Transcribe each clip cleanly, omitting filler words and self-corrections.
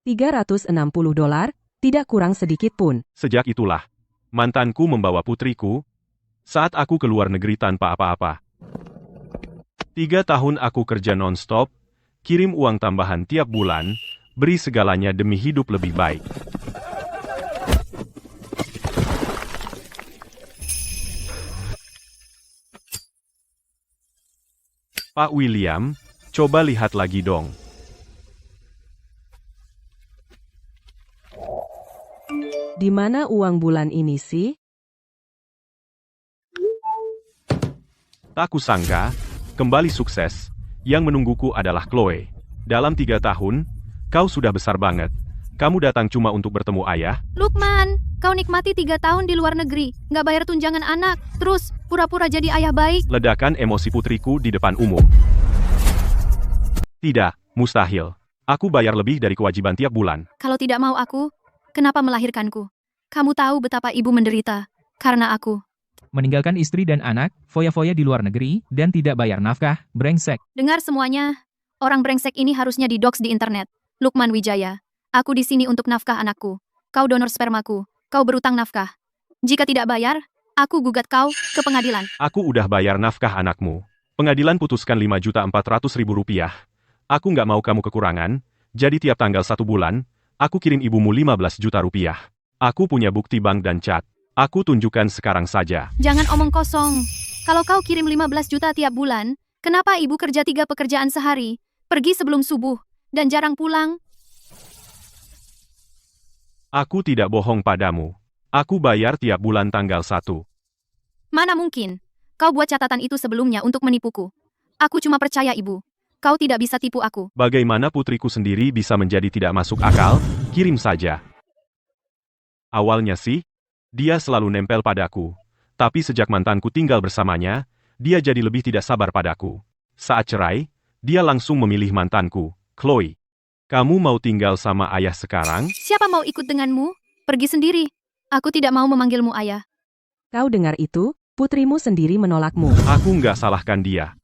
$360, tidak kurang sedikit pun. Sejak itulah, mantanku membawa putriku saat aku keluar negeri tanpa apa-apa. 3 tahun aku kerja non-stop, kirim uang tambahan tiap bulan, beri segalanya demi hidup lebih baik. Pak William, coba lihat lagi dong. Di mana uang bulan ini sih? Tak kusangka, kembali sukses. Yang menungguku adalah Chloe. Dalam 3 tahun, kau sudah besar banget. Kamu datang cuma untuk bertemu ayah? Lukman, kau nikmati 3 tahun di luar negeri, nggak bayar tunjangan anak, terus pura-pura jadi ayah baik. Ledakan emosi putriku di depan umum. Tidak, mustahil. Aku bayar lebih dari kewajiban tiap bulan. Kalau tidak mau aku, kenapa melahirkanku? Kamu tahu betapa ibu menderita karena aku. Meninggalkan istri dan anak, foya-foya di luar negeri, dan tidak bayar nafkah, brengsek. Dengar semuanya, orang brengsek ini harusnya didox di internet. Lukman Wijaya, aku di sini untuk nafkah anakku. Kau donor spermaku, kau berutang nafkah. Jika tidak bayar, aku gugat kau ke pengadilan. Aku udah bayar nafkah anakmu. Pengadilan putuskan Rp5.400.000. Aku nggak mau kamu kekurangan, jadi tiap tanggal 1 bulan, aku kirim ibumu Rp15 juta. Aku punya bukti bank dan cat. Aku tunjukkan sekarang saja. Jangan omong kosong. Kalau kau kirim 15 juta tiap bulan, kenapa ibu kerja 3 pekerjaan sehari, pergi sebelum subuh, dan jarang pulang? Aku tidak bohong padamu. Aku bayar tiap bulan tanggal 1. Mana mungkin? Kau buat catatan itu sebelumnya untuk menipuku. Aku cuma percaya ibu. Kau tidak bisa tipu aku. Bagaimana putriku sendiri bisa menjadi tidak masuk akal? Kirim saja. Awalnya sih, dia selalu nempel padaku. Tapi sejak mantanku tinggal bersamanya, dia jadi lebih tidak sabar padaku. Saat cerai, dia langsung memilih mantanku, Chloe. Kamu mau tinggal sama ayah sekarang? Siapa mau ikut denganmu? Pergi sendiri. Aku tidak mau memanggilmu ayah. Kau dengar itu? Putrimu sendiri menolakmu. Aku nggak salahkan dia.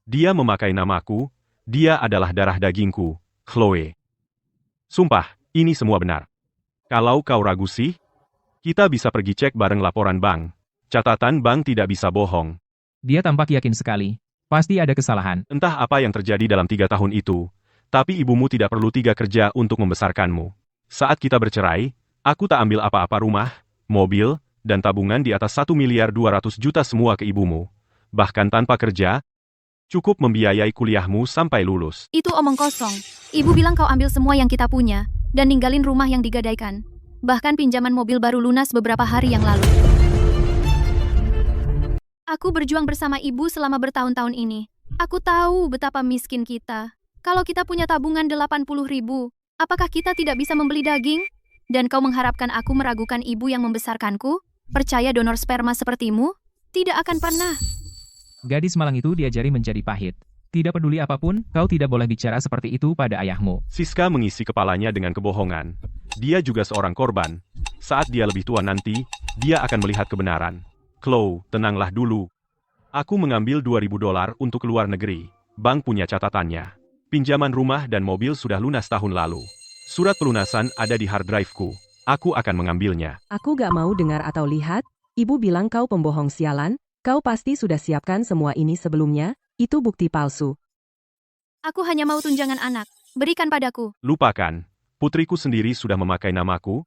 Dia memakai namaku, dia adalah darah dagingku, Chloe. Sumpah, ini semua benar. Kalau kau ragu sih, kita bisa pergi cek bareng laporan bank. Catatan bank tidak bisa bohong. Dia tampak yakin sekali. Pasti ada kesalahan. Entah apa yang terjadi dalam 3 tahun itu, tapi ibumu tidak perlu 3 kerja untuk membesarkanmu. Saat kita bercerai, aku tak ambil apa-apa rumah, mobil, dan tabungan di atas 1.200.000.000 semua ke ibumu. Bahkan tanpa kerja, cukup membiayai kuliahmu sampai lulus. Itu omong kosong. Ibu bilang kau ambil semua yang kita punya, dan ninggalin rumah yang digadaikan. Bahkan pinjaman mobil baru lunas beberapa hari yang lalu. Aku berjuang bersama ibu selama bertahun-tahun ini. Aku tahu betapa miskin kita. Kalau kita punya tabungan 80.000, apakah kita tidak bisa membeli daging? Dan kau mengharapkan aku meragukan ibu yang membesarkanku? Percaya donor sperma sepertimu? Tidak akan pernah. Gadis malang itu diajari menjadi pahit. Tidak peduli apapun, kau tidak boleh bicara seperti itu pada ayahmu. Siska mengisi kepalanya dengan kebohongan. Dia juga seorang korban. Saat dia lebih tua nanti, dia akan melihat kebenaran. Chloe, tenanglah dulu. Aku mengambil $2.000 untuk luar negeri. Bank punya catatannya. Pinjaman rumah dan mobil sudah lunas tahun lalu. Surat pelunasan ada di hard drive-ku. Aku akan mengambilnya. Aku gak mau dengar atau lihat. Ibu bilang kau pembohong sialan. Kau pasti sudah siapkan semua ini sebelumnya. Itu bukti palsu. Aku hanya mau tunjangan anak. Berikan padaku. Lupakan. Putriku sendiri sudah memakai namaku.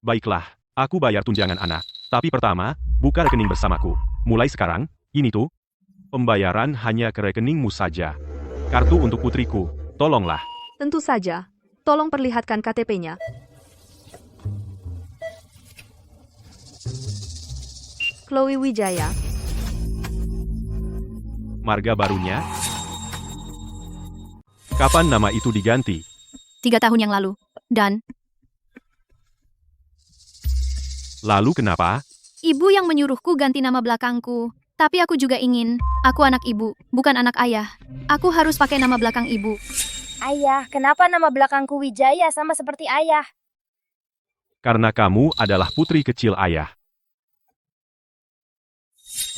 Baiklah, aku bayar tunjangan anak. Tapi pertama, buka rekening bersamaku. Mulai sekarang, ini tuh. Pembayaran hanya ke rekeningmu saja. Kartu untuk putriku, tolonglah. Tentu saja. Tolong perlihatkan KTP-nya. Chloe Wijaya. Marga barunya? Kapan nama itu diganti? 3 tahun yang lalu. Dan Lalu kenapa? ibu yang menyuruhku ganti nama belakangku. Tapi aku juga ingin. Aku anak ibu, bukan anak ayah. Aku harus pakai nama belakang ibu. Ayah, kenapa nama belakangku Wijaya sama seperti ayah? Karena kamu adalah putri kecil ayah.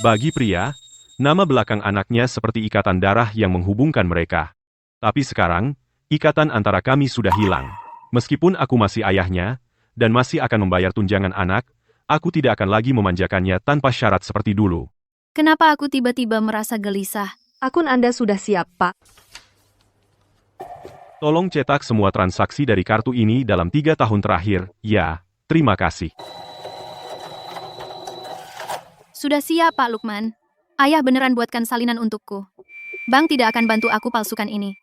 Bagi pria, nama belakang anaknya seperti ikatan darah yang menghubungkan mereka. Tapi sekarang, ikatan antara kami sudah hilang. Meskipun aku masih ayahnya, dan masih akan membayar tunjangan anak, aku tidak akan lagi memanjakannya tanpa syarat seperti dulu. Kenapa aku tiba-tiba merasa gelisah? Akun Anda sudah siap, Pak. Tolong cetak semua transaksi dari kartu ini dalam 3 tahun terakhir. Ya, terima kasih. Sudah siap, Pak Lukman. Ayah beneran buatkan salinan untukku. Bank tidak akan bantu aku palsukan ini.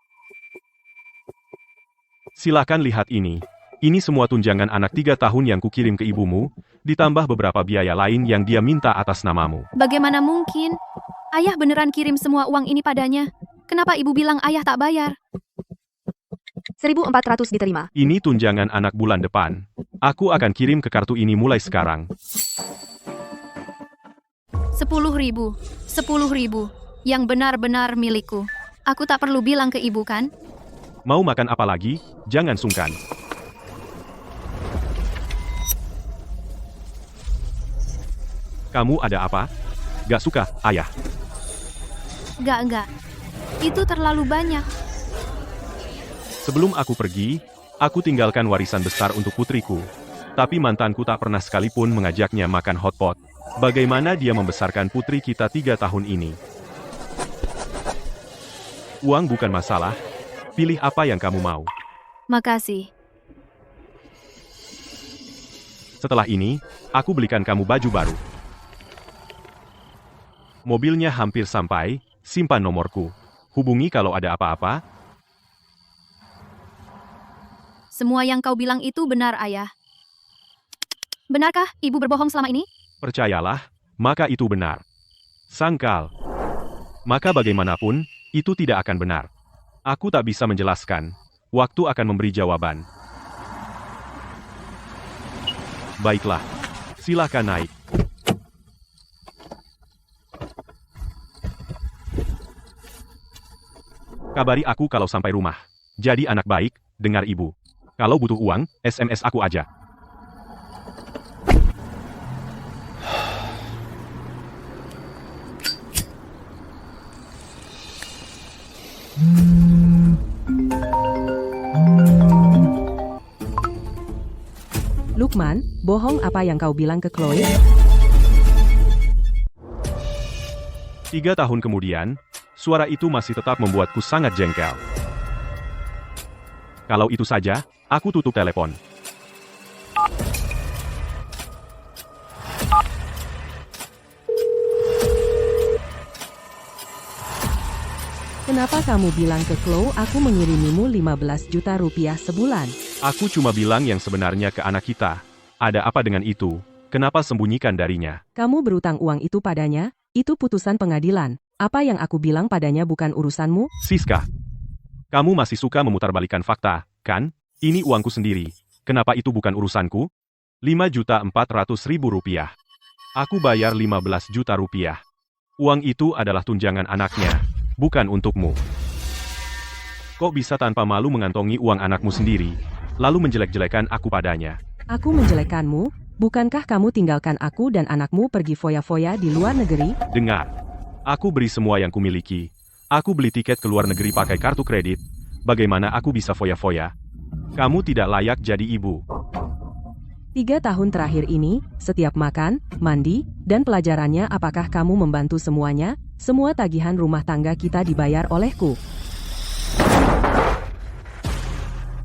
Silakan lihat ini. Ini semua tunjangan anak 3 tahun yang kukirim ke ibumu, ditambah beberapa biaya lain yang dia minta atas namamu. Bagaimana mungkin? Ayah beneran kirim semua uang ini padanya. Kenapa ibu bilang ayah tak bayar? 1.400 diterima. Ini tunjangan anak bulan depan. Aku akan kirim ke kartu ini mulai sekarang. 10.000. 10.000. Yang benar-benar milikku. Aku tak perlu bilang ke ibu kan? Mau makan apa lagi? Jangan sungkan. Kamu ada apa? Gak suka, ayah? Enggak. Itu terlalu banyak. Sebelum aku pergi, aku tinggalkan warisan besar untuk putriku. Tapi mantanku tak pernah sekalipun mengajaknya makan hotpot. Bagaimana dia membesarkan putri kita 3 tahun ini? Uang bukan masalah. Pilih apa yang kamu mau. Makasih. Setelah ini, aku belikan kamu baju baru. Mobilnya hampir sampai, simpan nomorku. Hubungi kalau ada apa-apa. Semua yang kau bilang itu benar, ayah. Benarkah ibu berbohong selama ini? Percayalah, maka itu benar. Sangkal. Maka bagaimanapun, itu tidak akan benar. Aku tak bisa menjelaskan. Waktu akan memberi jawaban. Baiklah. Silakan naik. Kabari aku kalau sampai rumah. Jadi anak baik, dengar ibu. Kalau butuh uang, SMS aku aja. Lukman, bohong apa yang kau bilang ke Chloe? 3 tahun kemudian, suara itu masih tetap membuatku sangat jengkel. Kalau itu saja, aku tutup telepon. Kenapa kamu bilang ke Chloe aku mengirimimu 15 juta rupiah sebulan? Aku cuma bilang yang sebenarnya ke anak kita. Ada apa dengan itu? Kenapa sembunyikan darinya? Kamu berutang uang itu padanya? Itu putusan pengadilan. Apa yang aku bilang padanya bukan urusanmu? Siska, kamu masih suka memutarbalikkan fakta, kan? Ini uangku sendiri. Kenapa itu bukan urusanku? 5.400.000 rupiah. Aku bayar 15 juta rupiah. Uang itu adalah tunjangan anaknya, bukan untukmu. Kok bisa tanpa malu mengantongi uang anakmu sendiri, lalu menjelek-jelekan aku padanya? Aku menjelekkanmu? Bukankah kamu tinggalkan aku dan anakmu pergi foya-foya di luar negeri? Dengar, aku beri semua yang kumiliki. Aku beli tiket ke luar negeri pakai kartu kredit. Bagaimana aku bisa foya-foya? Kamu tidak layak jadi ibu. 3 tahun terakhir ini, setiap makan, mandi, dan pelajarannya apakah kamu membantu semuanya? Semua tagihan rumah tangga kita dibayar olehku.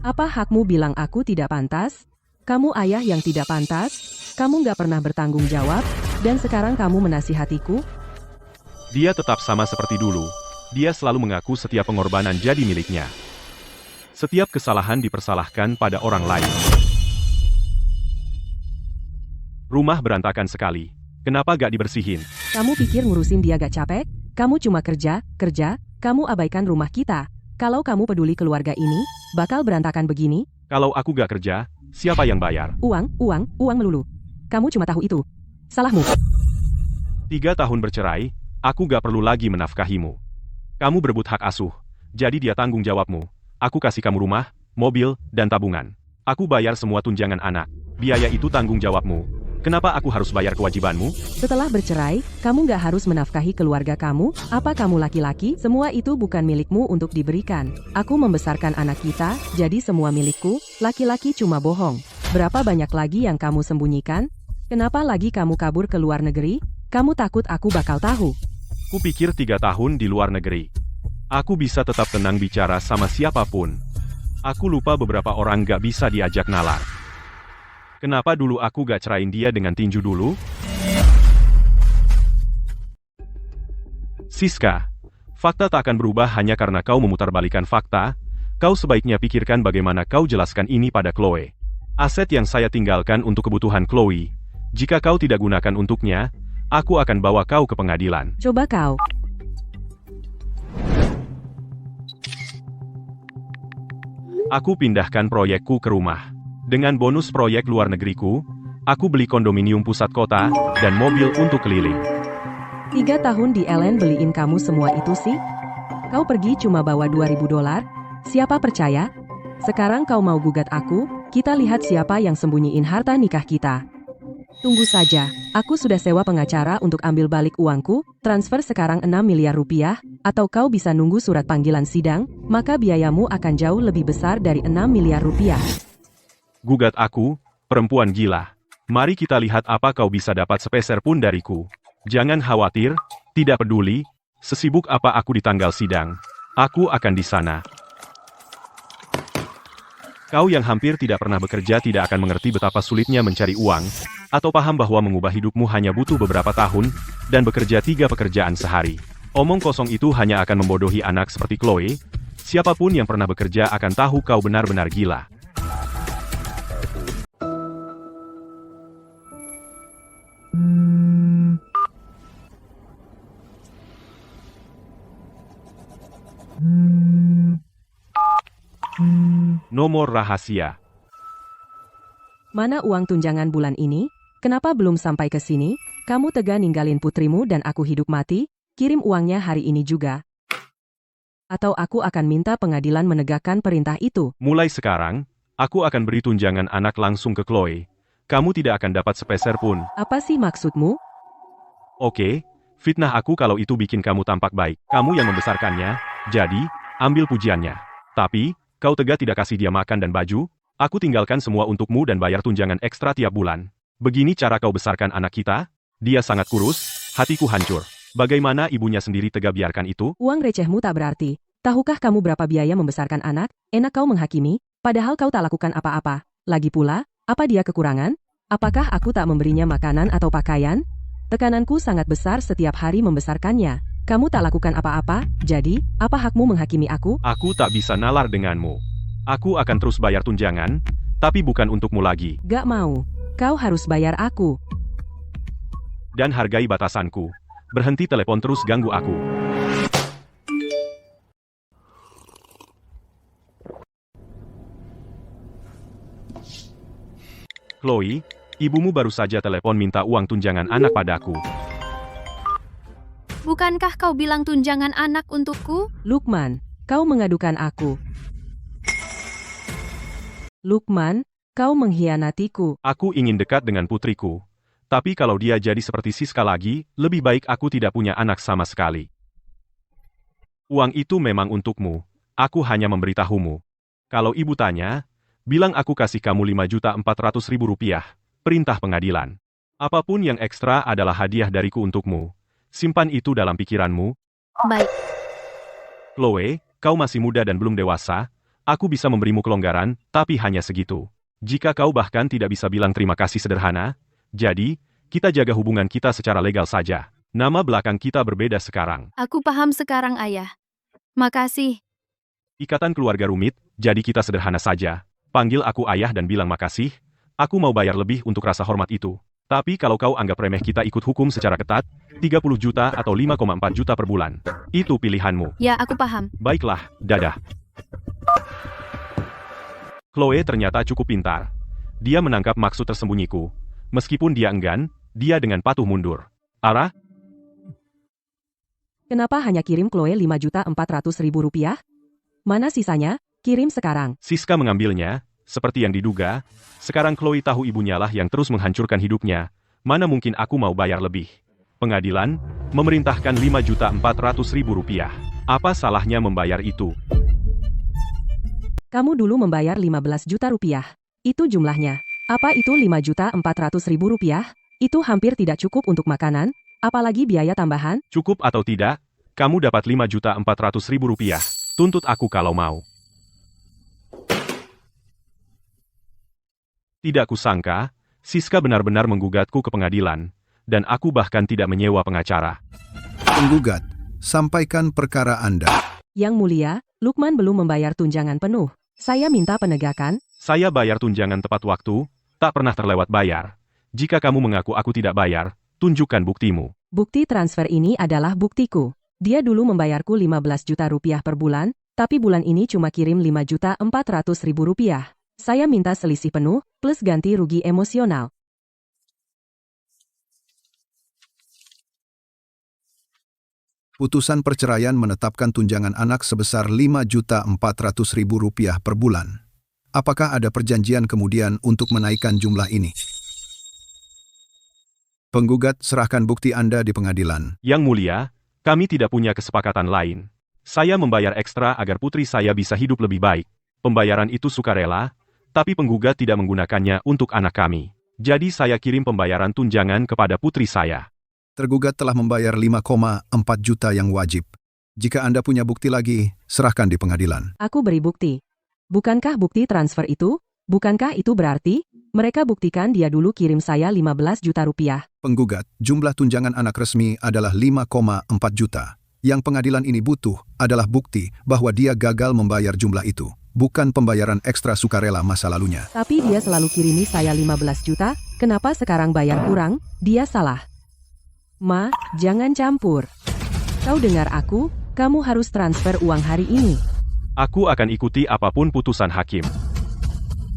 Apa hakmu bilang aku tidak pantas? Kamu ayah yang tidak pantas? Kamu gak pernah bertanggung jawab? Dan sekarang kamu menasihatiku? Dia tetap sama seperti dulu. Dia selalu mengaku setiap pengorbanan jadi miliknya. Setiap kesalahan dipersalahkan pada orang lain. Rumah berantakan sekali. Kenapa gak dibersihin? Kamu pikir ngurusin dia gak capek? Kamu cuma kerja, kamu abaikan rumah kita. Kalau kamu peduli keluarga ini, bakal berantakan begini? Kalau aku gak kerja, siapa yang bayar? Uang melulu. Kamu cuma tahu itu. Salahmu. 3 tahun bercerai, aku gak perlu lagi menafkahimu. Kamu berebut hak asuh, jadi dia tanggung jawabmu. Aku kasih kamu rumah, mobil, dan tabungan. Aku bayar semua tunjangan anak. Biaya itu tanggung jawabmu. Kenapa aku harus bayar kewajibanmu? Setelah bercerai, kamu nggak harus menafkahi keluarga kamu. Apa kamu laki-laki? Semua itu bukan milikmu untuk diberikan. Aku membesarkan anak kita, jadi semua milikku. Laki-laki cuma bohong. Berapa banyak lagi yang kamu sembunyikan? Kenapa lagi kamu kabur ke luar negeri? Kamu takut aku bakal tahu? Kupikir 3 tahun di luar negeri. Aku bisa tetap tenang bicara sama siapapun. Aku lupa beberapa orang gak bisa diajak nalar. Kenapa dulu aku gak cerain dia dengan tinju dulu? Siska, fakta tak akan berubah hanya karena kau memutarbalikan fakta. Kau sebaiknya pikirkan bagaimana kau jelaskan ini pada Chloe. Aset yang saya tinggalkan untuk kebutuhan Chloe. Jika kau tidak gunakan untuknya, aku akan bawa kau ke pengadilan. Coba kau. Aku pindahkan proyekku ke rumah. Dengan bonus proyek luar negeriku, aku beli kondominium pusat kota dan mobil untuk keliling. 3 tahun di Ellen beliin kamu semua itu sih? Kau pergi cuma bawa $2.000? Siapa percaya? Sekarang kau mau gugat aku? Kita lihat siapa yang sembunyiin harta nikah kita. Tunggu saja, aku sudah sewa pengacara untuk ambil balik uangku, transfer sekarang 6 miliar rupiah, atau kau bisa nunggu surat panggilan sidang, maka biayamu akan jauh lebih besar dari 6 miliar rupiah. Gugat aku, perempuan gila. Mari kita lihat apa kau bisa dapat sepeser pun dariku. Jangan khawatir, tidak peduli, sesibuk apa aku di tanggal sidang. Aku akan di sana. Kau yang hampir tidak pernah bekerja tidak akan mengerti betapa sulitnya mencari uang, atau paham bahwa mengubah hidupmu hanya butuh beberapa tahun, dan bekerja 3 pekerjaan sehari. Omong kosong itu hanya akan membodohi anak seperti Chloe. Siapapun yang pernah bekerja akan tahu kau benar-benar gila. Nomor rahasia. Mana uang tunjangan bulan ini? Kenapa belum sampai ke sini? Kamu tega ninggalin putrimu dan aku hidup mati? Kirim uangnya hari ini juga. Atau aku akan minta pengadilan menegakkan perintah itu. Mulai sekarang, aku akan beri tunjangan anak langsung ke Chloe. Kamu tidak akan dapat sepeser pun. Apa sih maksudmu? Oke, fitnah aku kalau itu bikin kamu tampak baik. Kamu yang membesarkannya, jadi, ambil pujiannya. Tapi, kau tega tidak kasih dia makan dan baju? Aku tinggalkan semua untukmu dan bayar tunjangan ekstra tiap bulan. Begini cara kau besarkan anak kita? Dia sangat kurus, hatiku hancur. Bagaimana ibunya sendiri tega biarkan itu? Uang recehmu tak berarti. Tahukah kamu berapa biaya membesarkan anak? Enak kau menghakimi, padahal kau tak lakukan apa-apa. Lagi pula, apa dia kekurangan? Apakah aku tak memberinya makanan atau pakaian? Tekananku sangat besar setiap hari membesarkannya. Kamu tak lakukan apa-apa, jadi, apa hakmu menghakimi aku? Aku tak bisa nalar denganmu. Aku akan terus bayar tunjangan, tapi bukan untukmu lagi. Gak mau. Kau harus bayar aku. Dan hargai batasanku. Berhenti telepon terus ganggu aku. Chloe, ibumu baru saja telepon minta uang tunjangan anak padaku. Bukankah kau bilang tunjangan anak untukku? Lukman, kau mengadukan aku. Lukman, kau mengkhianatiku. Aku ingin dekat dengan putriku. Tapi kalau dia jadi seperti Siska lagi, lebih baik aku tidak punya anak sama sekali. Uang itu memang untukmu. Aku hanya memberitahumu. Kalau ibu tanya, bilang aku kasih kamu 5.400.000 rupiah. Perintah pengadilan. Apapun yang ekstra adalah hadiah dariku untukmu. Simpan itu dalam pikiranmu. Baik. Chloe, kau masih muda dan belum dewasa. Aku bisa memberimu kelonggaran, tapi hanya segitu. Jika kau bahkan tidak bisa bilang terima kasih sederhana, jadi, kita jaga hubungan kita secara legal saja. Nama belakang kita berbeda sekarang. Aku paham sekarang, Ayah. Makasih. Ikatan keluarga rumit, jadi kita sederhana saja. Panggil aku ayah dan bilang makasih. Aku mau bayar lebih untuk rasa hormat itu. Tapi kalau kau anggap remeh kita ikut hukum secara ketat, 30 juta atau 5,4 juta per bulan. Itu pilihanmu. Ya, aku paham. Baiklah, dadah. Chloe ternyata cukup pintar. Dia menangkap maksud tersembunyiku. Meskipun dia enggan, dia dengan patuh mundur. Ara? Kenapa hanya kirim Chloe 5.400.000 rupiah? Mana sisanya? Kirim sekarang. Siska mengambilnya, Seperti yang diduga, sekarang Chloe tahu ibunya lah yang terus menghancurkan hidupnya. Mana mungkin aku mau bayar lebih? Pengadilan memerintahkan Rp5.400.000. Apa salahnya membayar itu? Kamu dulu membayar 15 juta rupiah. Itu jumlahnya. Apa itu 5.400.000 rupiah? Itu hampir tidak cukup untuk makanan, apalagi biaya tambahan. Cukup atau tidak, kamu dapat Rp5.400.000. Tuntut aku kalau mau. Tidak kusangka, Siska benar-benar menggugatku ke pengadilan, dan aku bahkan tidak menyewa pengacara. Penggugat, sampaikan perkara Anda. Yang mulia, Lukman belum membayar tunjangan penuh. Saya minta penegakan. Saya bayar tunjangan tepat waktu, tak pernah terlewat bayar. Jika kamu mengaku aku tidak bayar, tunjukkan buktimu. Bukti transfer ini adalah buktiku. Dia dulu membayarku 15 juta rupiah per bulan, tapi bulan ini cuma kirim 5.400.000 rupiah. Saya minta selisih penuh, plus ganti rugi emosional. Putusan perceraian menetapkan tunjangan anak sebesar Rp5.400.000 per bulan. Apakah ada perjanjian kemudian untuk menaikkan jumlah ini? Penggugat, serahkan bukti Anda di pengadilan. Yang mulia, kami tidak punya kesepakatan lain. Saya membayar ekstra agar putri saya bisa hidup lebih baik. Pembayaran itu sukarela, tapi penggugat tidak menggunakannya untuk anak kami. Jadi saya kirim pembayaran tunjangan kepada putri saya. Tergugat telah membayar 5,4 juta yang wajib. Jika Anda punya bukti lagi, serahkan di pengadilan. Aku beri bukti. Bukankah bukti transfer itu? Bukankah itu berarti mereka buktikan dia dulu kirim saya 15 juta rupiah? Penggugat, jumlah tunjangan anak resmi adalah 5,4 juta. Yang pengadilan ini butuh adalah bukti bahwa dia gagal membayar jumlah itu, bukan pembayaran ekstra sukarela masa lalunya. Tapi dia selalu kirimi saya 15 juta, kenapa sekarang bayar kurang? Dia salah. Ma, jangan campur. Kau dengar aku, kamu harus transfer uang hari ini. Aku akan ikuti apapun putusan hakim.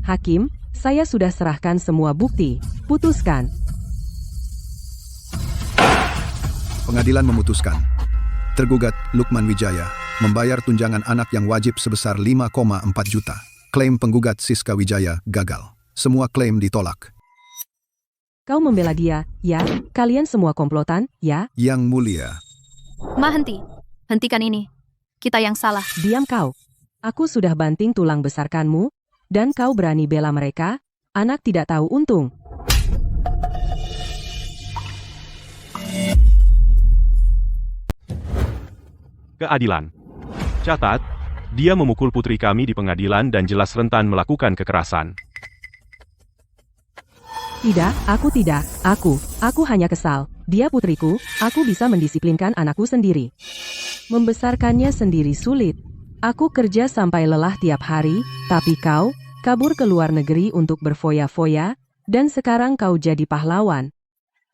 Hakim, saya sudah serahkan semua bukti. Putuskan. Pengadilan memutuskan. Tergugat, Lukman Wijaya, membayar tunjangan anak yang wajib sebesar 5,4 juta. Klaim penggugat Siska Wijaya gagal. Semua klaim ditolak. Kau membela dia, ya? Kalian semua komplotan, ya? Yang mulia. Ma, henti. Hentikan ini. Kita yang salah. Diam kau. Aku sudah banting tulang besarkanmu, dan kau berani bela mereka? Anak tidak tahu untung. Keadilan. Catat, dia memukul putri kami di pengadilan dan jelas rentan melakukan kekerasan. Tidak, aku tidak. Aku hanya kesal. Dia putriku, aku bisa mendisiplinkan anakku sendiri. Membesarkannya sendiri sulit. Aku kerja sampai lelah tiap hari, tapi kau kabur ke luar negeri untuk berfoya-foya, dan sekarang kau jadi pahlawan.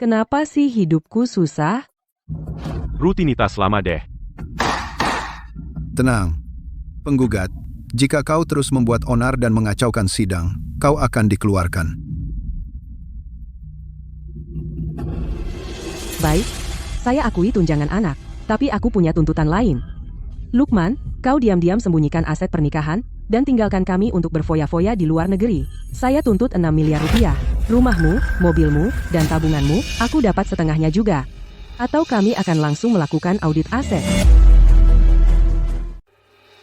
Kenapa sih hidupku susah? Rutinitas lama deh. Tenang. Penggugat, jika kau terus membuat onar dan mengacaukan sidang, kau akan dikeluarkan. Baik, saya akui tunjangan anak, tapi aku punya tuntutan lain. Lukman, kau diam-diam sembunyikan aset pernikahan, dan tinggalkan kami untuk berfoya-foya di luar negeri. Saya tuntut 6 miliar rupiah. Rumahmu, mobilmu, dan tabunganmu, aku dapat setengahnya juga. Atau kami akan langsung melakukan audit aset.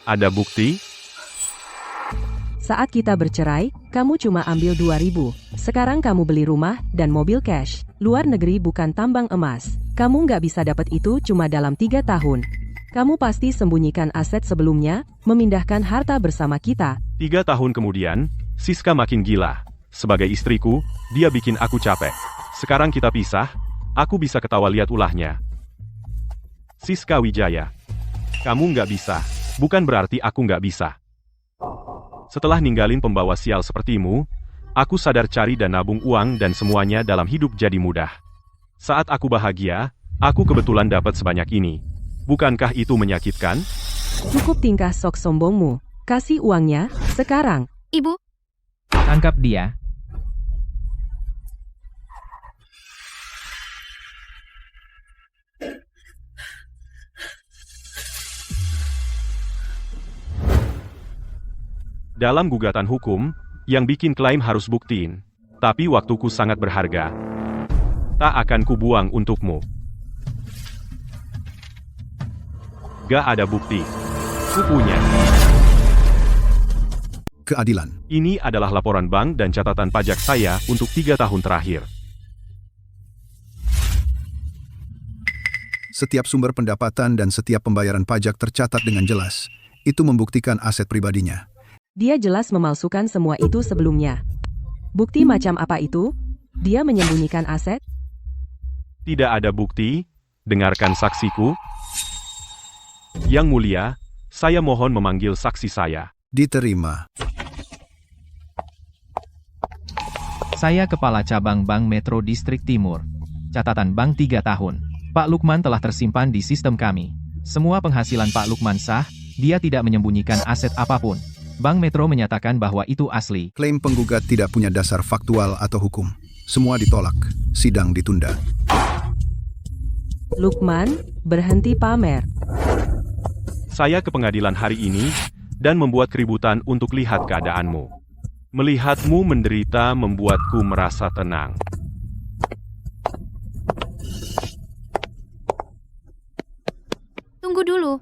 Ada bukti? Saat kita bercerai, kamu cuma ambil 2.000. Sekarang kamu beli rumah dan mobil cash. Luar negeri bukan tambang emas. Kamu nggak bisa dapat itu cuma dalam 3 tahun. Kamu pasti sembunyikan aset sebelumnya, memindahkan harta bersama kita. 3 tahun kemudian, Siska makin gila. Sebagai istriku, dia bikin aku capek. Sekarang kita pisah, aku bisa ketawa lihat ulahnya. Siska Wijaya, kamu nggak bisa. Bukan berarti aku nggak bisa. Setelah ninggalin pembawa sial sepertimu, aku sadar cari dan nabung uang dan semuanya dalam hidup jadi mudah. Saat aku bahagia, aku kebetulan dapat sebanyak ini. Bukankah itu menyakitkan? Cukup tingkah sok sombongmu. Kasih uangnya, sekarang. Ibu, Tangkap dia. Dalam gugatan hukum, Yang bikin klaim harus buktiin. Tapi waktuku sangat berharga. Tak akan kubuang untukmu. Gak ada bukti. Kupunya. Keadilan. Ini adalah laporan bank dan catatan pajak saya untuk 3 tahun terakhir. Setiap sumber pendapatan dan setiap pembayaran pajak tercatat dengan jelas. Itu membuktikan aset pribadinya. Dia jelas memalsukan semua itu sebelumnya. Bukti macam apa itu? Dia menyembunyikan aset? Tidak ada bukti. Dengarkan saksiku. Yang mulia, saya mohon memanggil saksi saya. Diterima. Saya Kepala Cabang Bank Metro Distrik Timur. Catatan bank 3 tahun. Pak Lukman telah tersimpan di sistem kami. Semua penghasilan Pak Lukman sah, dia tidak menyembunyikan aset apapun. Bank Metro menyatakan bahwa itu asli. Klaim penggugat tidak punya dasar faktual atau hukum. Semua ditolak. Sidang ditunda. Lukman, berhenti pamer. Saya ke pengadilan hari ini dan membuat keributan untuk lihat keadaanmu. Melihatmu menderita membuatku merasa tenang. Tunggu dulu.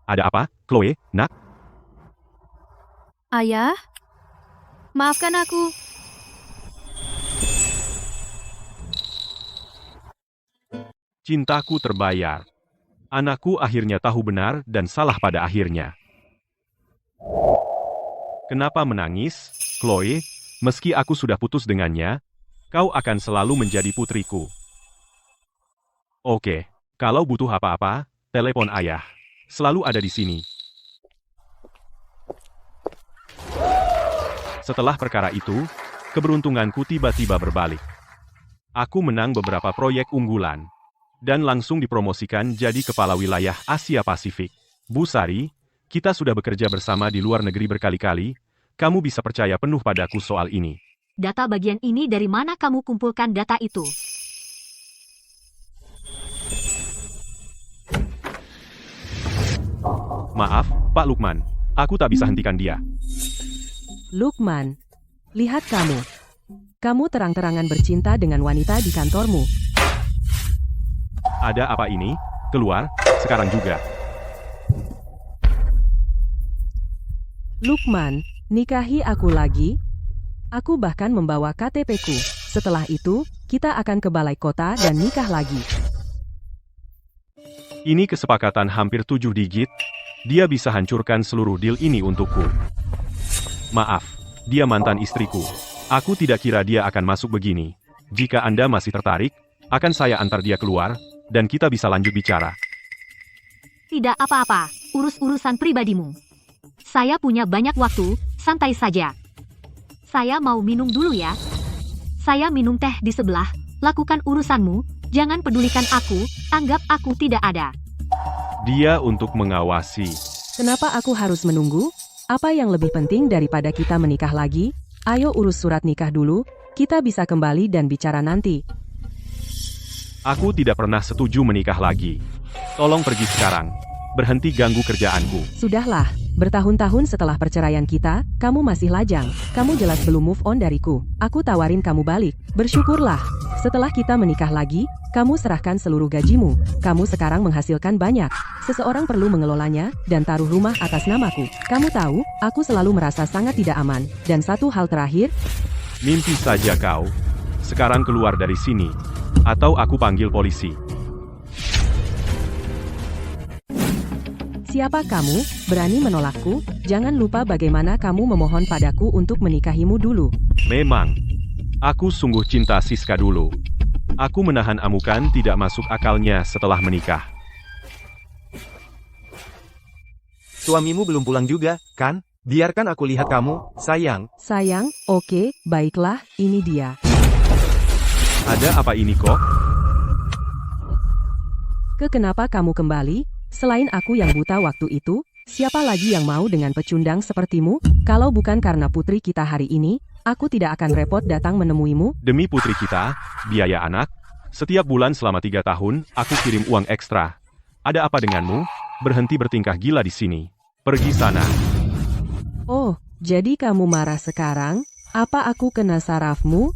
Ada apa, Chloe, nak? Ayah? Maafkan aku. Cintaku terbayar. Anakku akhirnya tahu benar dan salah pada akhirnya. Kenapa menangis, Chloe? Meski aku sudah putus dengannya, kau akan selalu menjadi putriku. Oke, kalau butuh apa-apa, telepon ayah. Selalu ada di sini. Setelah perkara itu, keberuntunganku tiba-tiba berbalik. Aku menang beberapa proyek unggulan. Dan langsung dipromosikan jadi kepala wilayah Asia Pasifik. Bu Sari, kita sudah bekerja bersama di luar negeri berkali-kali. Kamu bisa percaya penuh padaku soal ini. Data bagian ini dari mana kamu kumpulkan data itu? Maaf, Pak Lukman. Aku tak bisa hentikan dia. Lukman, lihat kamu. Kamu terang-terangan bercinta dengan wanita di kantormu. Ada apa ini? Keluar, sekarang juga. Lukman, nikahi aku lagi? Aku bahkan membawa KTP-ku. Setelah itu, kita akan ke balai kota dan nikah lagi. Ini kesepakatan hampir 7 digit. Dia bisa hancurkan seluruh deal ini untukku. Maaf, dia mantan istriku. Aku tidak kira dia akan masuk begini. Jika Anda masih tertarik, akan saya antar dia keluar, dan kita bisa lanjut bicara. Tidak apa-apa, urus-urusan pribadimu. Saya punya banyak waktu, santai saja. Saya mau minum dulu ya. Saya minum teh di sebelah, lakukan urusanmu, jangan pedulikan aku, anggap aku tidak ada. Dia untuk mengawasi. Kenapa aku harus menunggu? Apa yang lebih penting daripada kita menikah lagi? Ayo urus surat nikah dulu, kita bisa kembali dan bicara nanti. Aku tidak pernah setuju menikah lagi. Tolong pergi sekarang. Berhenti ganggu kerjaanku. Sudahlah, bertahun-tahun setelah perceraian kita, kamu masih lajang. Kamu jelas belum move on dariku. Aku tawarin kamu balik. Bersyukurlah. Setelah kita menikah lagi, kamu serahkan seluruh gajimu. Kamu sekarang menghasilkan banyak. Seseorang perlu mengelolanya, dan taruh rumah atas namaku. Kamu tahu, aku selalu merasa sangat tidak aman. Dan satu hal terakhir, Mimpi saja kau. Sekarang keluar dari sini. Atau aku panggil polisi. siapa kamu? Berani menolakku? Jangan lupa bagaimana kamu memohon padaku untuk menikahimu dulu. Memang. Aku sungguh cinta Siska dulu. Aku menahan amukan tidak masuk akalnya setelah menikah. Suamimu belum pulang juga, kan? Biarkan aku lihat kamu, sayang. Sayang, oke, baiklah, ini dia. Ada apa ini kok? Kenapa kamu kembali? Selain aku yang buta waktu itu, siapa lagi yang mau dengan pecundang sepertimu? Kalau bukan karena putri kita hari ini, aku tidak akan repot datang menemuimu. Demi putri kita, biaya anak, setiap bulan selama 3 tahun, aku kirim uang ekstra. Ada apa denganmu? Berhenti bertingkah gila di sini. Pergi sana. Oh, Jadi kamu marah sekarang? Apa aku kena sarafmu?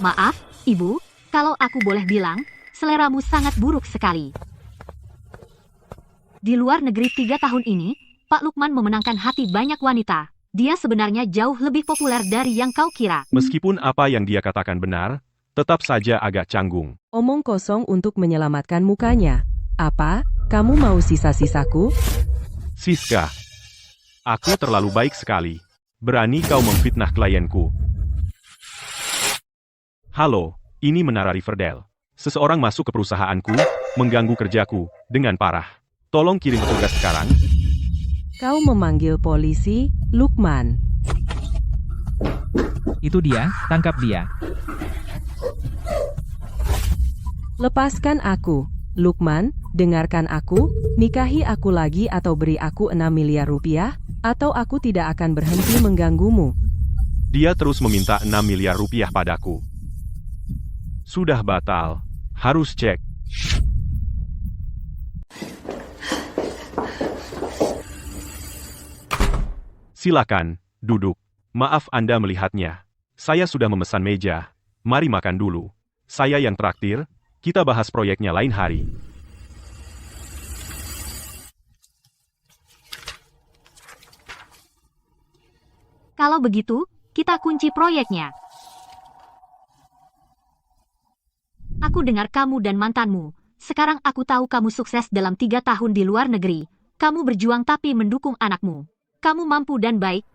Maaf, Ibu, kalau aku boleh bilang, seleramu sangat buruk sekali. Di luar negeri 3 tahun ini, Pak Lukman memenangkan hati banyak wanita. Dia sebenarnya jauh lebih populer dari yang kau kira. Meskipun apa yang dia katakan benar, tetap saja agak canggung. Omong kosong untuk menyelamatkan mukanya. Apa? Kamu mau sisa-sisaku? Siska, aku terlalu baik sekali. Berani kau memfitnah klienku. Halo, ini Menara Riverdale. Seseorang masuk ke perusahaanku, mengganggu kerjaku, dengan parah. Tolong kirim petugas sekarang. Kau memanggil polisi, Lukman. Itu dia, tangkap dia. Lepaskan aku. Lukman, dengarkan aku, nikahi aku lagi atau beri aku 6 miliar rupiah, atau aku tidak akan berhenti mengganggumu. Dia terus meminta 6 miliar rupiah padaku. Sudah batal. Harus cek. Silakan, duduk. Maaf Anda melihatnya. Saya sudah memesan meja. Mari makan dulu. Saya yang traktir, kita bahas proyeknya lain hari. Kalau begitu, kita kunci proyeknya. Aku dengar kamu dan mantanmu. Sekarang aku tahu kamu sukses dalam 3 tahun di luar negeri. Kamu berjuang tapi mendukung anakmu. Kamu mampu dan baik.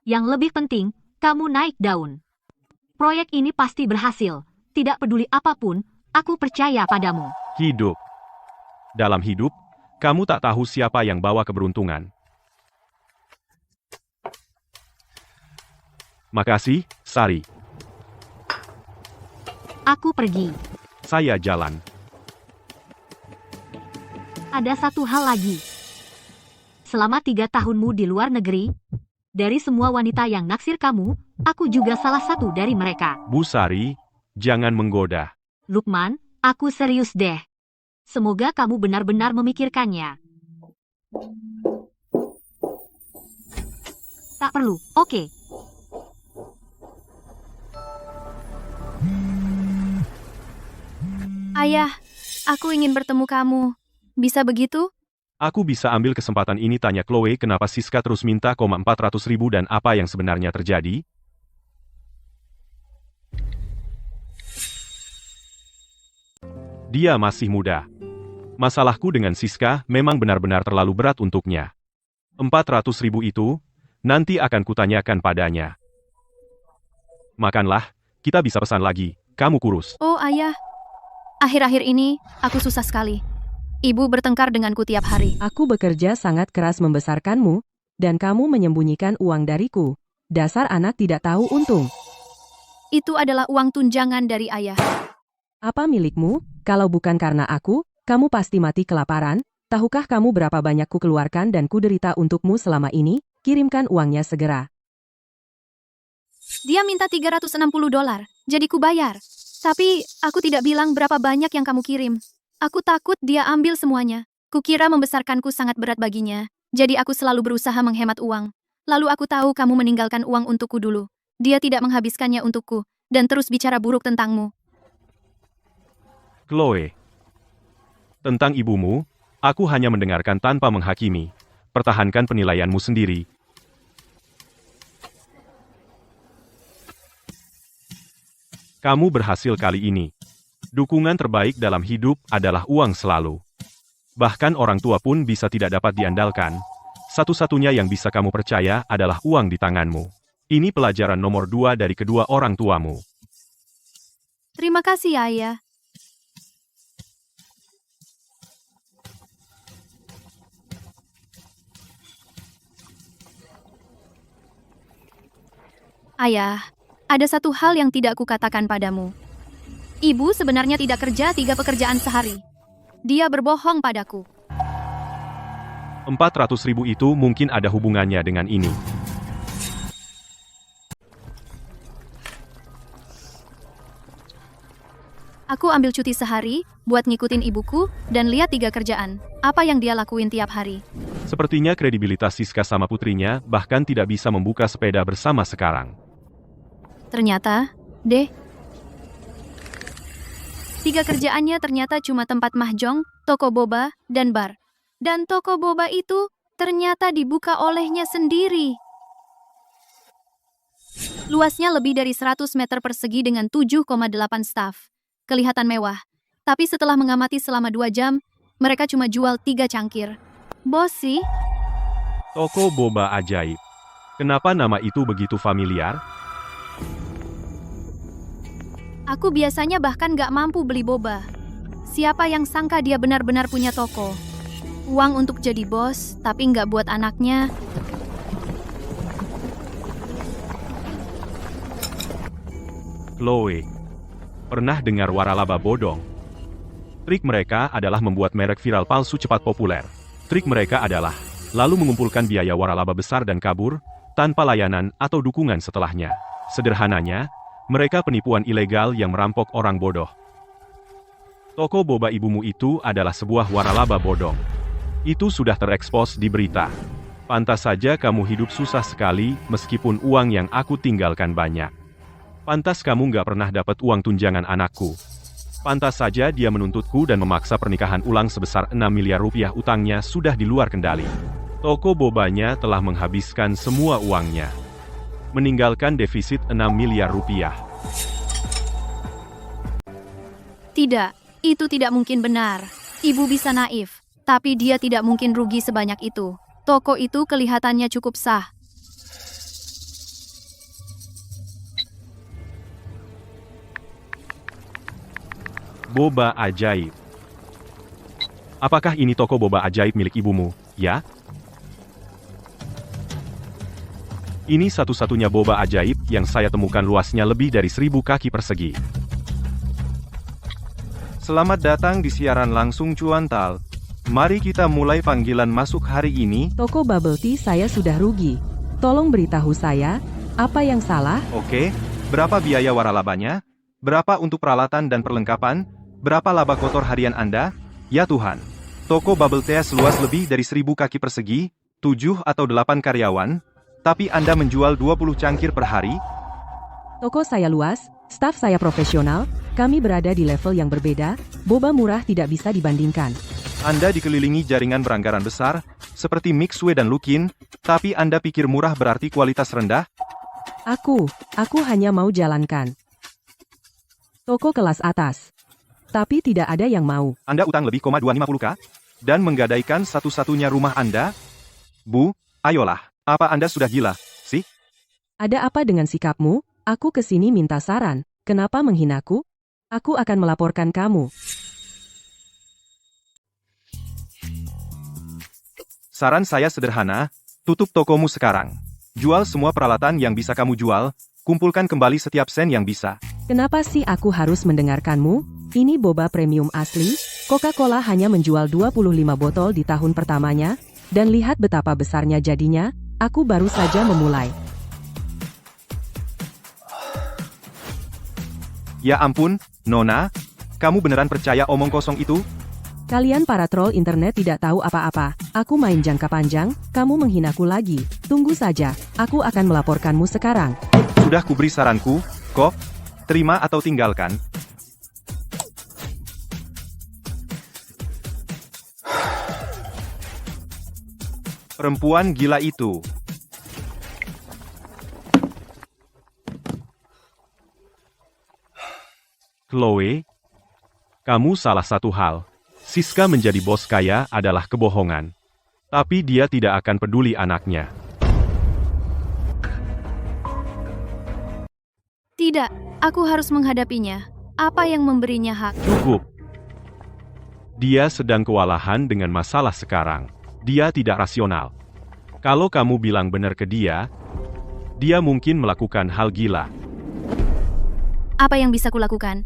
Yang lebih penting, kamu naik daun. Proyek ini pasti berhasil. Tidak peduli apapun, aku percaya padamu. Hidup. Dalam hidup, kamu tak tahu siapa yang bawa keberuntungan. Makasih, Sari. Aku pergi. Saya jalan. Ada satu hal lagi. Selama 3 tahunmu di luar negeri, dari semua wanita yang naksir kamu, aku juga salah satu dari mereka. Bu Sari, jangan menggoda. Lukman, aku serius deh. Semoga kamu benar-benar memikirkannya. Tak perlu, oke. Ayah, aku ingin bertemu kamu. Bisa begitu? Aku bisa ambil kesempatan ini tanya Chloe kenapa Siska terus minta 400.000 dan apa yang sebenarnya terjadi? Dia masih muda. Masalahku dengan Siska memang benar-benar terlalu berat untuknya. 400.000 itu, nanti akan kutanyakan padanya. Makanlah, kita bisa pesan lagi, kamu kurus. Oh ayah, akhir-akhir ini aku susah sekali. Ibu bertengkar denganku tiap hari. Aku bekerja sangat keras membesarkanmu, dan kamu menyembunyikan uang dariku. Dasar anak tidak tahu untung. Itu adalah uang tunjangan dari ayah. Apa milikmu? Kalau bukan karena aku, kamu pasti mati kelaparan. Tahukah kamu berapa banyak ku keluarkan dan ku derita untukmu selama ini? Kirimkan uangnya segera. Dia minta $360, jadi ku bayar. Tapi, aku tidak bilang berapa banyak yang kamu kirim. Aku takut dia ambil semuanya. Kukira membesarkanku sangat berat baginya, jadi aku selalu berusaha menghemat uang. Lalu aku tahu kamu meninggalkan uang untukku dulu. Dia tidak menghabiskannya untukku, dan terus bicara buruk tentangmu. Chloe. Tentang ibumu, aku hanya mendengarkan tanpa menghakimi. Pertahankan penilaianmu sendiri. Kamu berhasil kali ini. Dukungan terbaik dalam hidup adalah uang selalu. Bahkan orang tua pun bisa tidak dapat diandalkan. Satu-satunya yang bisa kamu percaya adalah uang di tanganmu. Ini pelajaran nomor 2 dari kedua orang tuamu. Terima kasih, ayah. Ayah, ada satu hal yang tidak kukatakan padamu. Ibu sebenarnya tidak kerja 3 pekerjaan sehari. Dia berbohong padaku. 400.000 itu mungkin ada hubungannya dengan ini. Aku ambil cuti sehari, buat ngikutin ibuku, dan lihat 3 kerjaan. Apa yang dia lakuin tiap hari. Sepertinya kredibilitas Siska sama putrinya bahkan tidak bisa membuka sepeda bersama sekarang. Ternyata, 3 kerjaannya ternyata cuma tempat mahjong, toko boba, dan bar. Dan toko boba itu ternyata dibuka olehnya sendiri. Luasnya lebih dari 100 meter persegi dengan 7,8 staf. Kelihatan mewah. Tapi setelah mengamati selama 2 jam, mereka cuma jual 3 cangkir. Bos sih? Toko boba ajaib. Kenapa nama itu begitu familiar? Aku biasanya bahkan gak mampu beli boba. Siapa yang sangka dia benar-benar punya toko? Uang untuk jadi bos, tapi gak buat anaknya. Chloe. Pernah dengar waralaba bodong? Trik mereka adalah membuat merek viral palsu cepat populer. Trik mereka adalah lalu mengumpulkan biaya waralaba besar dan kabur, tanpa layanan atau dukungan setelahnya. Sederhananya, mereka penipuan ilegal yang merampok orang bodoh. Toko boba ibumu itu adalah sebuah waralaba bodong. Itu sudah terekspos di berita. Pantas saja kamu hidup susah sekali, meskipun uang yang aku tinggalkan banyak. Pantas kamu nggak pernah dapat uang tunjangan anakku. Pantas saja dia menuntutku dan memaksa pernikahan ulang sebesar 6 miliar rupiah, utangnya sudah di luar kendali. Toko bobanya telah menghabiskan semua uangnya. Meninggalkan defisit 6 miliar rupiah. Tidak, itu tidak mungkin benar. Ibu bisa naif, tapi dia tidak mungkin rugi sebanyak itu. Toko itu kelihatannya cukup sah. Boba ajaib. Apakah ini toko boba ajaib milik ibumu, ya? Ini satu-satunya boba ajaib yang saya temukan, luasnya lebih dari 1000 kaki persegi. Selamat datang di siaran langsung Cuantal. Mari kita mulai panggilan masuk hari ini. Toko bubble tea saya sudah rugi. Tolong beritahu saya, apa yang salah? Oke, berapa biaya waralabanya? Berapa untuk peralatan dan perlengkapan? Berapa laba kotor harian Anda? Ya Tuhan. Toko bubble tea seluas lebih dari 1000 kaki persegi, 7 atau 8 karyawan, tapi Anda menjual 20 cangkir per hari? Toko saya luas, staf saya profesional, kami berada di level yang berbeda, boba murah tidak bisa dibandingkan. Anda dikelilingi jaringan beranggaran besar, seperti Mixway dan Lukin, tapi Anda pikir murah berarti kualitas rendah? Aku hanya mau jalankan toko kelas atas. Tapi tidak ada yang mau. Anda utang lebih 250k? Dan menggadaikan satu-satunya rumah Anda? Bu, ayolah. Apa Anda sudah gila, sih? Ada apa dengan sikapmu? Aku kesini minta saran. Kenapa menghinaku? Aku akan melaporkan kamu. Saran saya sederhana, tutup tokomu sekarang. Jual semua peralatan yang bisa kamu jual, kumpulkan kembali setiap sen yang bisa. Kenapa sih aku harus mendengarkanmu? Ini boba premium asli, Coca-Cola hanya menjual 25 botol di tahun pertamanya, dan lihat betapa besarnya jadinya, aku baru saja memulai. Ya ampun, Nona, kamu beneran percaya omong kosong itu? Kalian para troll internet tidak tahu apa-apa, aku main jangka panjang, kamu menghinaku lagi, tunggu saja, aku akan melaporkanmu sekarang. Sudah kuberi saranku, kok? Terima atau tinggalkan. Perempuan gila itu. Chloe, kamu salah satu hal. Siska menjadi bos kaya adalah kebohongan. Tapi dia tidak akan peduli anaknya. Tidak, aku harus menghadapinya. Apa yang memberinya hak? Cukup. Dia sedang kewalahan dengan masalah sekarang. Dia tidak rasional. Kalau kamu bilang benar ke dia mungkin melakukan hal gila. Apa yang bisa kulakukan?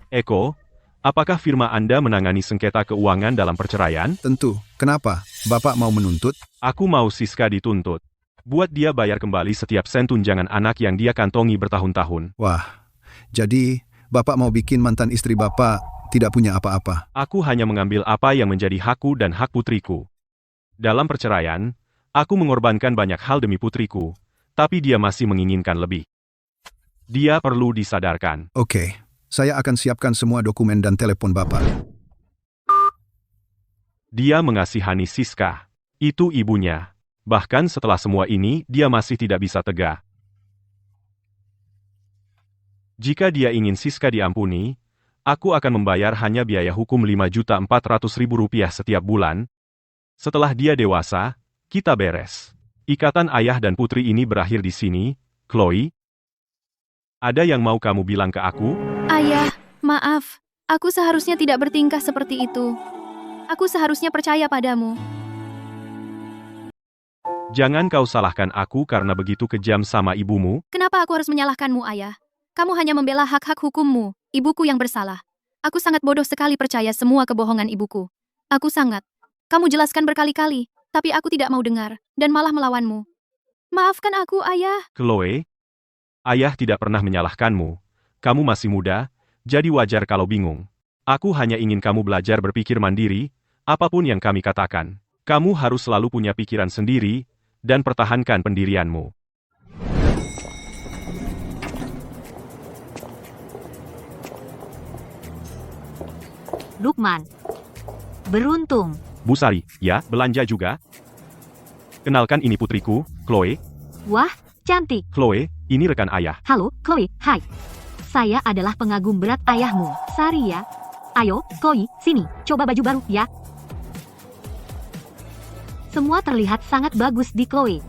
Eko, apakah firma Anda menangani sengketa keuangan dalam perceraian? Tentu. Kenapa? Bapak mau menuntut? Aku mau Siska dituntut. Buat dia bayar kembali setiap sen tunjangan anak yang dia kantongi bertahun-tahun. Wah, Jadi, Bapak mau bikin mantan istri Bapak tidak punya apa-apa. Aku hanya mengambil apa yang menjadi hakku dan hak putriku. Dalam perceraian, aku mengorbankan banyak hal demi putriku, tapi dia masih menginginkan lebih. Dia perlu disadarkan. Oke, saya akan siapkan semua dokumen dan telepon Bapak. Dia mengasihani Siska. Itu ibunya. Bahkan setelah semua ini, dia masih tidak bisa tegak. Jika dia ingin Siska diampuni, aku akan membayar hanya biaya hukum Rp5.400.000 setiap bulan. Setelah dia dewasa, kita beres. Ikatan ayah dan putri ini berakhir di sini, Chloe. Ada yang mau kamu bilang ke aku? Ayah, maaf. Aku seharusnya tidak bertingkah seperti itu. Aku seharusnya percaya padamu. Jangan kau salahkan aku karena begitu kejam sama ibumu. Kenapa aku harus menyalahkanmu, Ayah? Kamu hanya membela hak-hak hukummu, ibuku yang bersalah. Aku sangat bodoh sekali percaya semua kebohongan ibuku. Aku sangat. Kamu jelaskan berkali-kali, tapi aku tidak mau dengar, dan malah melawanmu. Maafkan aku, Ayah. Chloe, ayah tidak pernah menyalahkanmu. Kamu masih muda, jadi wajar kalau bingung. Aku hanya ingin kamu belajar berpikir mandiri, apapun yang kami katakan. Kamu harus selalu punya pikiran sendiri, dan pertahankan pendirianmu. Lukman. Beruntung. Bu Sari, ya, belanja juga? Kenalkan ini putriku, Chloe. Wah, cantik. Chloe, ini rekan ayah. Halo, Chloe. Hai. Saya adalah pengagum berat ayahmu, Sari ya. Ayo, Chloe, sini. Coba baju baru, ya. Semua terlihat sangat bagus di Chloe.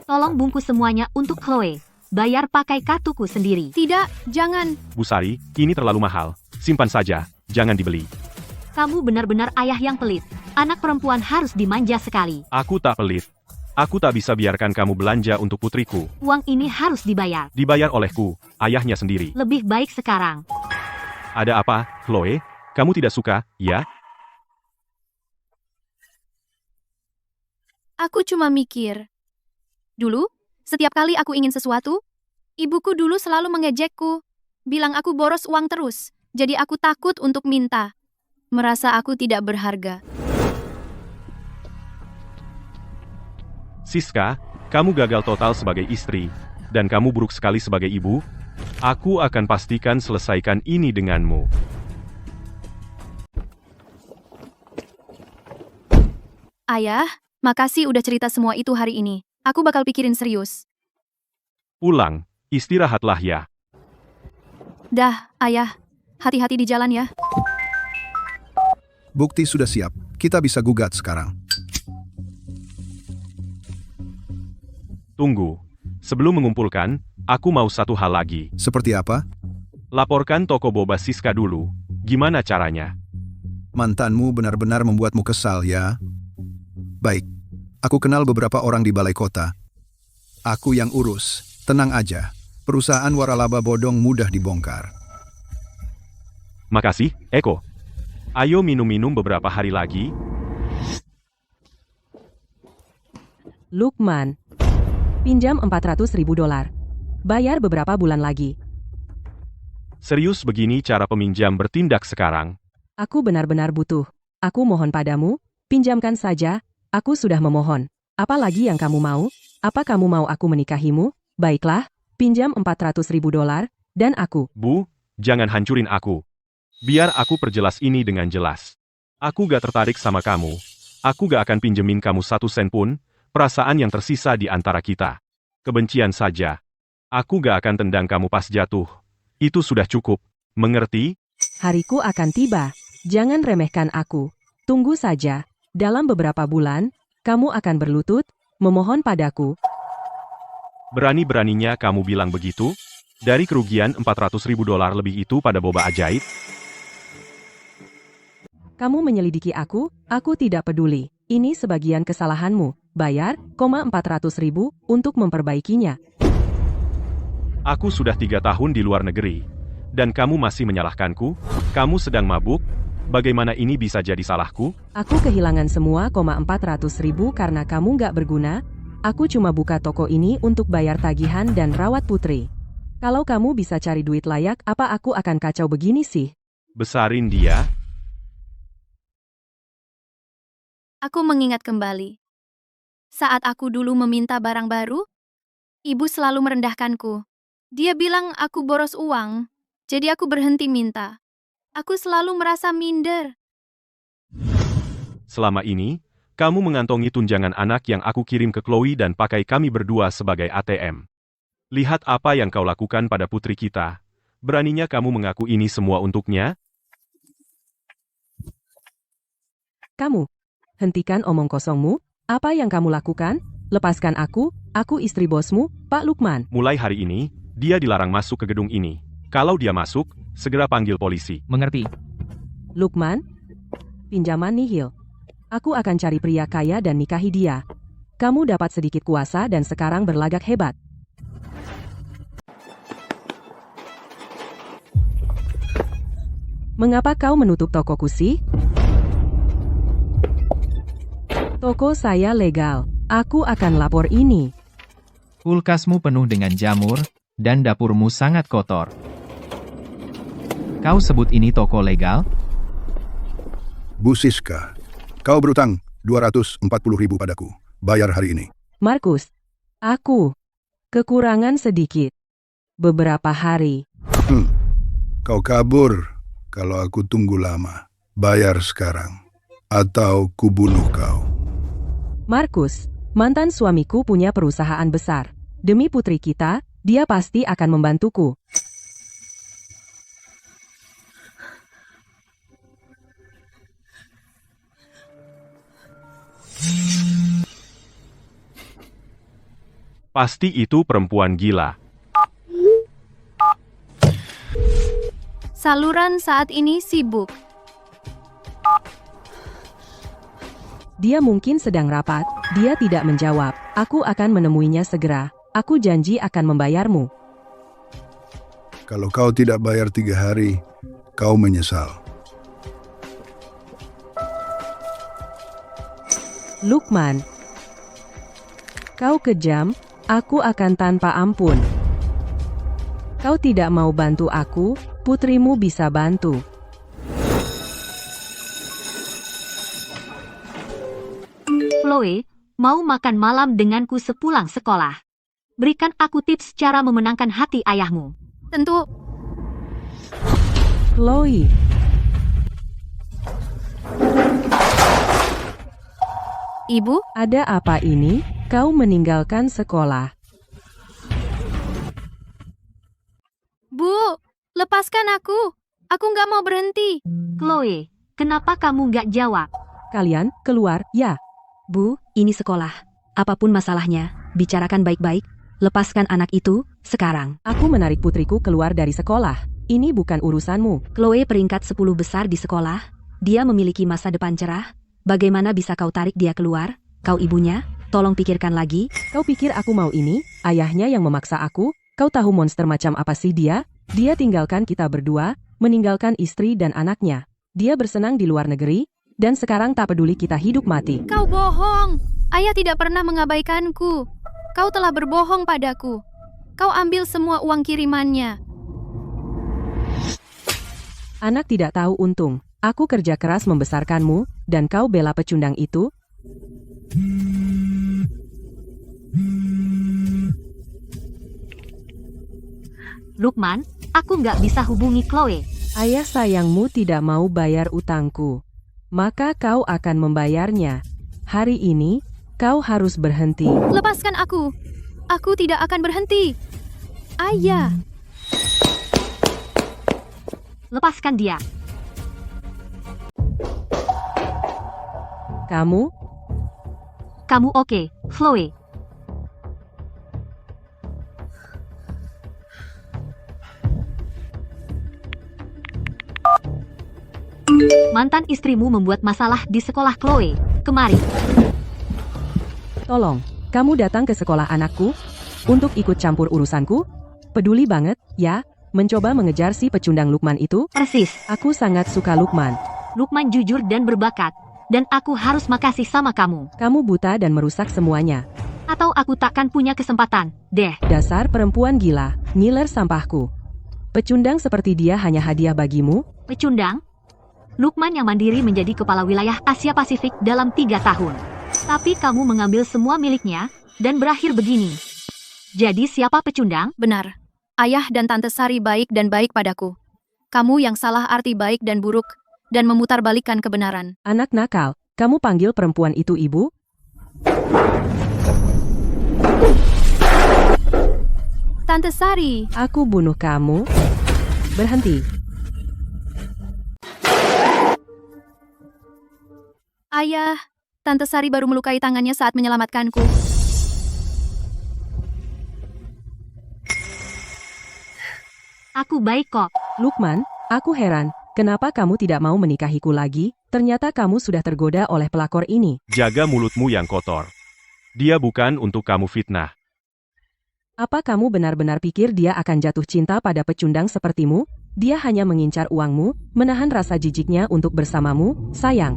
Tolong bungkus semuanya untuk Chloe. Bayar pakai kartuku sendiri. Tidak, jangan. Bu Sari, ini terlalu mahal. Simpan saja, jangan dibeli. Kamu benar-benar ayah yang pelit. Anak perempuan harus dimanja sekali. Aku tak pelit. Aku tak bisa biarkan kamu belanja untuk putriku. Uang ini harus dibayar. Dibayar olehku, ayahnya sendiri. Lebih baik sekarang. Ada apa, Chloe? Kamu tidak suka, ya? Aku cuma mikir. Dulu, setiap kali aku ingin sesuatu, ibuku dulu selalu mengejekku. Bilang aku boros uang terus, jadi aku takut untuk minta. Merasa aku tidak berharga. Siska, kamu gagal total sebagai istri, dan kamu buruk sekali sebagai ibu. Aku akan pastikan selesaikan ini denganmu. Ayah, makasih udah cerita semua itu hari ini. Aku bakal pikirin serius. Pulang, istirahatlah ya. Dah, Ayah. Hati-hati di jalan ya. Bukti sudah siap, kita bisa gugat sekarang. Tunggu. Sebelum mengumpulkan, aku mau satu hal lagi. Seperti apa? Laporkan toko boba Siska dulu. Gimana caranya? Mantanmu benar-benar membuatmu kesal, ya? Baik, aku kenal beberapa orang di balai kota. Aku yang urus, tenang aja. Perusahaan waralaba bodong mudah dibongkar. Makasih, Eko. Ayo minum-minum beberapa hari lagi. Lukman. Pinjam $400.000. Bayar beberapa bulan lagi. Serius begini cara peminjam bertindak sekarang? Aku benar-benar butuh. Aku mohon padamu, pinjamkan saja. Aku sudah memohon. Apa lagi yang kamu mau? Apa kamu mau aku menikahimu? Baiklah, pinjam $400.000, dan aku. Bu, jangan hancurin aku. Biar aku perjelas ini dengan jelas. Aku gak tertarik sama kamu. Aku gak akan pinjemin kamu 1 sen pun. Perasaan yang tersisa di antara kita. Kebencian saja. Aku gak akan tendang kamu pas jatuh. Itu sudah cukup. Mengerti? Hariku akan tiba. Jangan remehkan aku. Tunggu saja. Dalam beberapa bulan, kamu akan berlutut, memohon padaku. Berani-beraninya kamu bilang begitu? Dari kerugian $400.000 lebih itu pada boba ajaib? Kamu menyelidiki aku tidak peduli. Ini sebagian kesalahanmu. Bayar, $400.000 untuk memperbaikinya. Aku sudah 3 tahun di luar negeri. Dan kamu masih menyalahkanku? Kamu sedang mabuk? Bagaimana ini bisa jadi salahku? Aku kehilangan semua $400.000 karena kamu gak berguna. Aku cuma buka toko ini untuk bayar tagihan dan rawat putri. Kalau kamu bisa cari duit layak, apa aku akan kacau begini sih? Besarin dia. Aku mengingat kembali. Saat aku dulu meminta barang baru, ibu selalu merendahkanku. Dia bilang aku boros uang, jadi aku berhenti minta. Aku selalu merasa minder. Selama ini, kamu mengantongi tunjangan anak yang aku kirim ke Chloe dan pakai kami berdua sebagai ATM. Lihat apa yang kau lakukan pada putri kita. Beraninya kamu mengaku ini semua untuknya? Kamu, hentikan omong kosongmu. Apa yang kamu lakukan? Lepaskan aku istri bosmu, Pak Lukman. Mulai hari ini, dia dilarang masuk ke gedung ini. Kalau dia masuk, segera panggil polisi. Mengerti? Lukman, pinjaman nihil. Aku akan cari pria kaya dan nikahi dia. Kamu dapat sedikit kuasa dan sekarang berlagak hebat. Mengapa kau menutup tokoku sih? Toko saya legal. Aku akan lapor ini. Kulkasmu penuh dengan jamur, dan dapurmu sangat kotor. Kau sebut ini toko legal? Bu Siska, kau berutang 240.000 padaku. Bayar hari ini. Markus, aku kekurangan sedikit. Beberapa hari. Kau kabur kalau aku tunggu lama. Bayar sekarang, atau kubunuh kau. Markus, mantan suamiku punya perusahaan besar. Demi putri kita, dia pasti akan membantuku. Pasti itu perempuan gila. Saluran saat ini sibuk. Dia mungkin sedang rapat, dia tidak menjawab. Aku akan menemuinya segera. Aku janji akan membayarmu. Kalau kau tidak bayar 3 hari, kau menyesal. Lukman, kau kejam, aku akan tanpa ampun. Kau tidak mau bantu aku, putrimu bisa bantu. Chloe, mau makan malam denganku sepulang sekolah. Berikan aku tips cara memenangkan hati ayahmu. Tentu, Chloe, Ibu, ada apa ini? Kau meninggalkan sekolah. Bu, lepaskan aku. Aku nggak mau berhenti. Chloe, kenapa kamu nggak jawab? Kalian keluar, ya. Bu, ini sekolah. Apapun masalahnya, bicarakan baik-baik. Lepaskan anak itu, sekarang. Aku menarik putriku keluar dari sekolah. Ini bukan urusanmu. Chloe peringkat 10 besar di sekolah. Dia memiliki masa depan cerah. Bagaimana bisa kau tarik dia keluar? Kau ibunya? Tolong pikirkan lagi. Kau pikir aku mau ini? Ayahnya yang memaksa aku? Kau tahu monster macam apa sih dia? Dia tinggalkan kita berdua, meninggalkan istri dan anaknya. Dia bersenang di luar negeri, dan sekarang tak peduli kita hidup mati. Kau bohong. Ayah tidak pernah mengabaikanku. Kau telah berbohong padaku. Kau ambil semua uang kirimannya. Anak tidak tahu untung. Aku kerja keras membesarkanmu, dan kau bela pecundang itu? Lukman, aku nggak bisa hubungi Chloe. Ayah sayangmu tidak mau bayar utangku. Maka kau akan membayarnya. Hari ini, kau harus berhenti. Lepaskan aku. Aku tidak akan berhenti. Ayah. Lepaskan dia. Kamu? Kamu oke, Chloe. Mantan istrimu membuat masalah di sekolah Chloe. Kemari. Tolong, kamu datang ke sekolah anakku? Untuk ikut campur urusanku? Peduli banget, ya? Mencoba mengejar si pecundang Lukman itu? Persis. Aku sangat suka Lukman. Lukman jujur dan berbakat. Dan aku harus makasih sama kamu. Kamu buta dan merusak semuanya. Atau aku takkan punya kesempatan, deh. Dasar perempuan gila, ngiler sampahku. Pecundang seperti dia hanya hadiah bagimu? Pecundang? Lukman yang mandiri menjadi kepala wilayah Asia Pasifik dalam 3 tahun. Tapi kamu mengambil semua miliknya, dan berakhir begini. Jadi siapa pecundang? Benar. Ayah dan Tante Sari baik dan baik padaku. Kamu yang salah arti baik dan buruk, dan memutarbalikkan kebenaran. Anak nakal, kamu panggil perempuan itu ibu? Tante Sari, Aku bunuh kamu. Berhenti. ayah. Tante Sari baru melukai tangannya saat menyelamatkanku. Aku baik kok. Lukman, aku heran, kenapa kamu tidak mau menikahiku lagi? Ternyata kamu sudah tergoda oleh pelakor ini. Jaga mulutmu yang kotor. Dia bukan untuk kamu fitnah. Apa kamu benar-benar pikir dia akan jatuh cinta pada pecundang sepertimu? Dia hanya mengincar uangmu, menahan rasa jijiknya untuk bersamamu, sayang.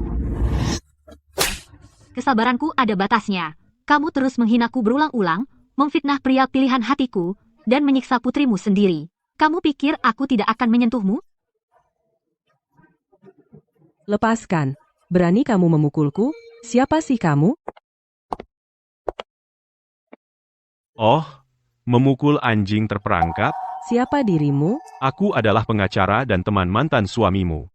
Kesabaranku ada batasnya. Kamu terus menghinaku berulang-ulang, memfitnah pria pilihan hatiku, dan menyiksa putrimu sendiri. Kamu pikir aku tidak akan menyentuhmu? Lepaskan. Berani kamu memukulku? Siapa sih kamu? Oh, memukul anjing terperangkap? Siapa dirimu? Aku adalah pengacara dan teman mantan suamimu.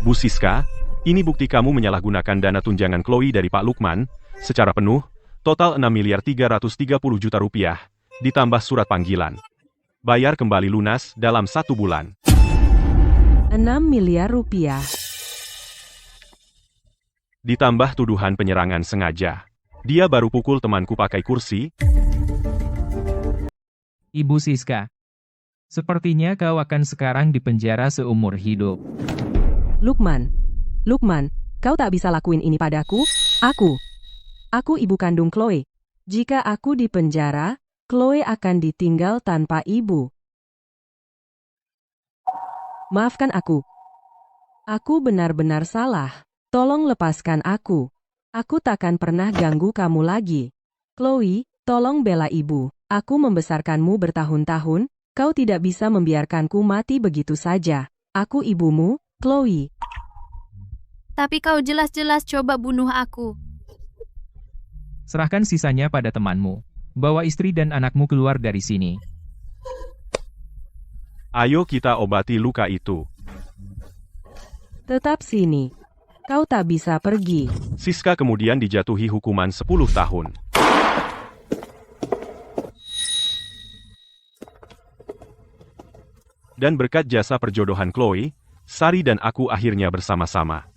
Bu Siska, ini bukti kamu menyalahgunakan dana tunjangan Chloe dari Pak Lukman, secara penuh, total 6.330 juta rupiah, ditambah surat panggilan. Bayar kembali lunas dalam 1 bulan. 6 miliar rupiah. Ditambah tuduhan penyerangan sengaja. Dia baru pukul temanku pakai kursi. Ibu Siska. Sepertinya kau akan sekarang dipenjara seumur hidup. Lukman, kau tak bisa lakuin ini padaku? Aku ibu kandung Chloe. Jika aku dipenjara, Chloe akan ditinggal tanpa ibu. Maafkan aku. Aku benar-benar salah. Tolong lepaskan aku. Aku takkan pernah ganggu kamu lagi. Chloe, tolong bela ibu. Aku membesarkanmu bertahun-tahun, kau tidak bisa membiarkanku mati begitu saja. Aku ibumu, Chloe. Tapi kau jelas-jelas coba bunuh aku. Serahkan sisanya pada temanmu. Bawa istri dan anakmu keluar dari sini. Ayo kita obati luka itu. Tetap sini. Kau tak bisa pergi. Siska kemudian dijatuhi hukuman 10 tahun. Dan berkat jasa perjodohan Chloe, Sari dan aku akhirnya bersama-sama.